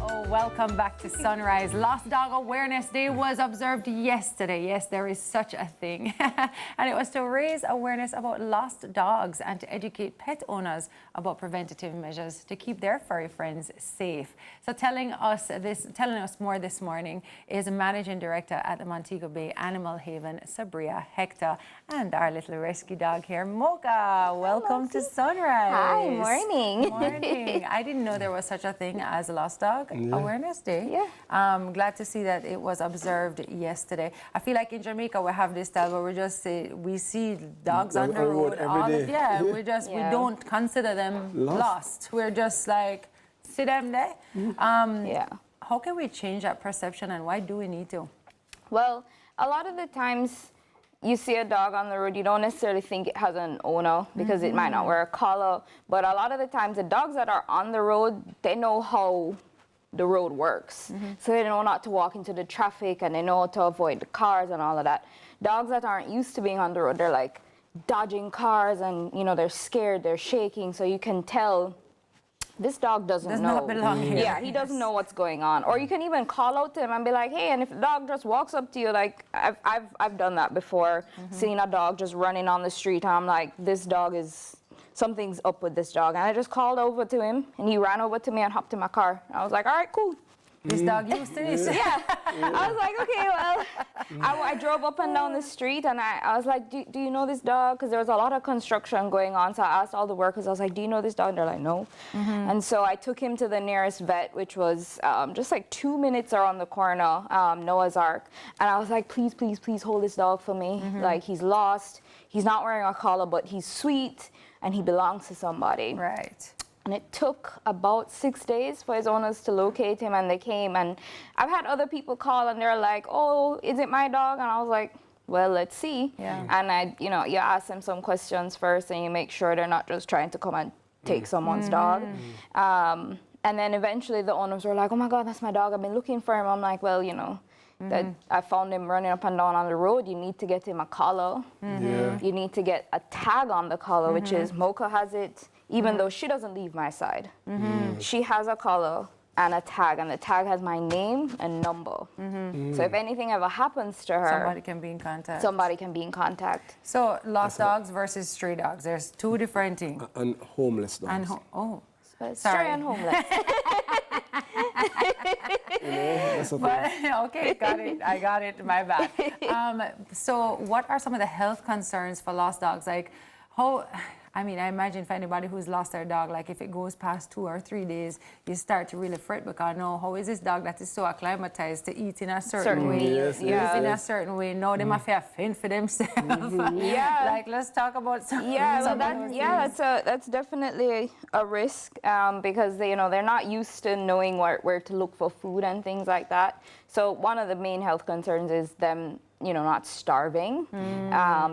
Welcome back to Sunrise. Lost Dog Awareness Day was observed yesterday. Yes, there is such a thing. And it was to raise awareness about lost dogs and to educate pet owners about preventative measures to keep their furry friends safe. So telling us more this morning is Managing Director at the Montego Bay Animal Haven, Sabria Hector, and our little rescue dog here, Mocha. Welcome to Sunrise. Hi, morning. Morning. I didn't know there was such a thing as a lost dog Awareness Day. Yeah. Glad to see that it was observed yesterday. I feel like in Jamaica we have this style where we just say we see dogs on the road every day. we don't consider them lost. We're just like, see them there. How can we change that perception, and why do we need to? Well, a lot of the times you see a dog on the road, you don't necessarily think it has an owner because it might not wear a collar. But a lot of the times the dogs that are on the road, they know how the road works. So they know not to walk into the traffic, and they know to avoid the cars and all of that. Dogs that aren't used to being on the road, they're like dodging cars, and you know, they're scared, they're shaking. So you can tell this dog does not belong here. Yeah, he doesn't know what's going on. Or you can even call out to him and be like, hey, and if the dog just walks up to you, like I've done that before, seeing a dog just running on the street, and I'm like, this dog is, something's up with this dog. And I just called over to him, and he ran over to me and hopped in my car. I was like, all right, cool. This dog used to this. Yeah. I was like, okay, well, I drove up and down the street, and I was like, do you know this dog? Because there was a lot of construction going on. So I asked all the workers, I was like, do you know this dog? And they're like, no. And so I took him to the nearest vet, which was just like 2 minutes around the corner, Noah's Ark. And I was like, please, please, please hold this dog for me. Like, he's lost. He's not wearing a collar, but he's sweet, and he belongs to somebody. Right. And it took about 6 days for his owners to locate him, and they came. And I've had other people call, and they're like, oh, is it my dog? And I was like, well, let's see. Yeah. And you ask them some questions first, and you make sure they're not just trying to come and take someone's dog. And then eventually the owners were like, oh my God, that's my dog. I've been looking for him. I'm like, well, you know, that I found him running up and down on the road. You need to get him a collar. You need to get a tag on the collar, which is Mocha has it. Even though she doesn't leave my side. She has a collar and a tag, and the tag has my name and number. So if anything ever happens to her, somebody can be in contact. Somebody can be in contact. So lost dogs versus stray dogs, there's two different things. And homeless dogs. Stray and homeless. Okay, got it. I got it. My bad. So what are some of the health concerns for lost dogs? Like I imagine for anybody who's lost their dog, like if it goes past 2 or 3 days, you start to really fret because how is this dog that is so acclimatized to eat in a certain way, Yes, in a certain way, now they must have fend for themselves. Like, let's talk about some. That's definitely a risk because they're not used to knowing where to look for food and things like that. So one of the main health concerns is them not starving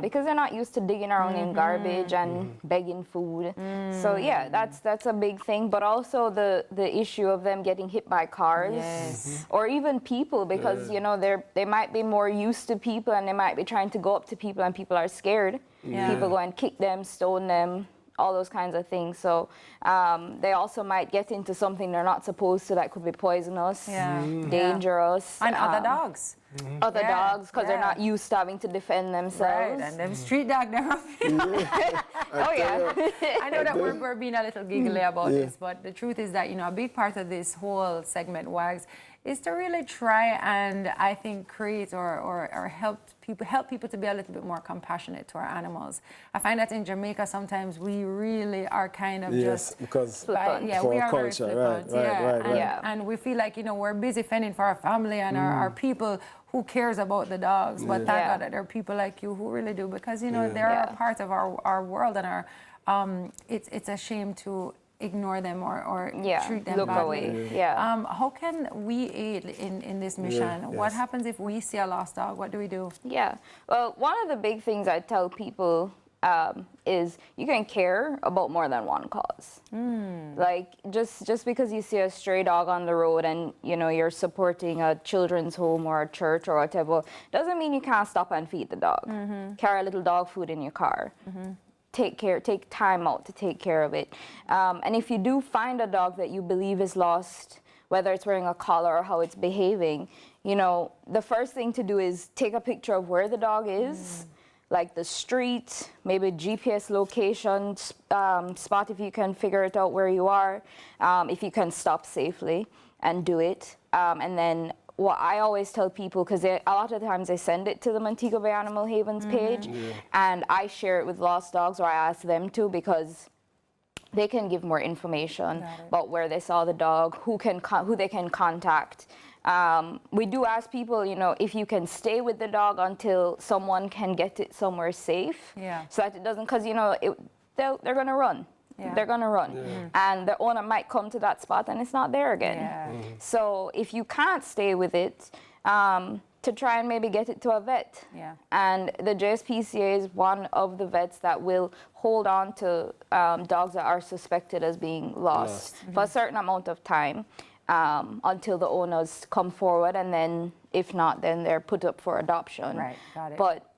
because they're not used to digging around in garbage and begging food. So yeah, that's a big thing. But also the issue of them getting hit by cars or even people because they might be more used to people and they might be trying to go up to people and people are scared. People go and kick them, stone them, all those kinds of things. So they also might get into something they're not supposed to that could be poisonous, dangerous. And other dogs. Other dogs, because they're not used to having to defend themselves. Right, and them street dog never. I know that we're being a little giggly about this, but the truth is that, a big part of this whole segment, WAGS, is to really try and, I think, create or help people to be a little bit more compassionate to our animals. I find that in Jamaica sometimes we really are kind of because we are culture, very flippant. Right. And we feel like, we're busy fending for our family and our people. Who cares about the dogs? But thank God that there are people like you who really do, because they're a part of our world, and it's a shame to ignore them or treat them badly. How can we aid in this mission? What happens if we see a lost dog? What do we do? Well, one of the big things I tell people is you can care about more than one cause. Like just because you see a stray dog on the road and you're supporting a children's home or a church or whatever, doesn't mean you can't stop and feed the dog. Carry a little dog food in your car. Take time out to take care of it. And if you do find a dog that you believe is lost, whether it's wearing a collar or how it's behaving, you know, the first thing to do is take a picture of where the dog is, like the street, maybe GPS location, spot if you can figure it out where you are, if you can stop safely and do it. And then what I always tell people, because a lot of times they send it to the Montego Bay Animal Havens page, and I share it with lost dogs, or I ask them to, because they can give more information about where they saw the dog, who they can contact. We do ask people, you know, if you can stay with the dog until someone can get it somewhere safe, so that it doesn't, because, you know, they're going to run. They're going to run. And the owner might come to that spot and it's not there again. So if you can't stay with it, to try and maybe get it to a vet. And the JSPCA is one of the vets that will hold on to dogs that are suspected as being lost for a certain amount of time, until the owners come forward, and then if not, then they're put up for adoption. Right, got it. But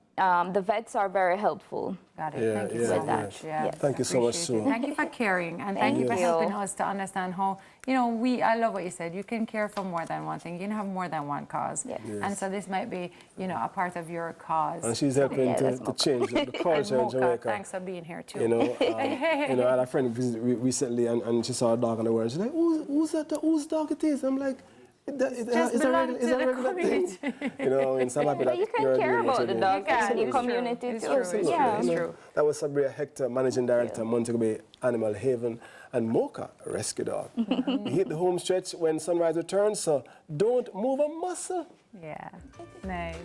the vets are very helpful. Got it. Thank you so much. Thank you so much, Sue. Thank you for caring, and thank you for helping us to understand how, you know, I love what you said. You can care for more than one thing. You can have more than one cause. And so this might be, you know, a part of your cause. And she's helping to change the culture in Jamaica. Thanks for being here too. You know, you know, I had a friend visit recently, and she saw a dog on the world. She's like, whose dog it is? I'm like, is a regular thing? You know, in some people But you can care about the dog and your community too. Yeah, it's true. That was Sabria Hector, Managing Director, Montego Bay Animal Haven, and Mocha, a rescue dog. We hit the home stretch when sunrise returns, so don't move a muscle. Yeah, nice.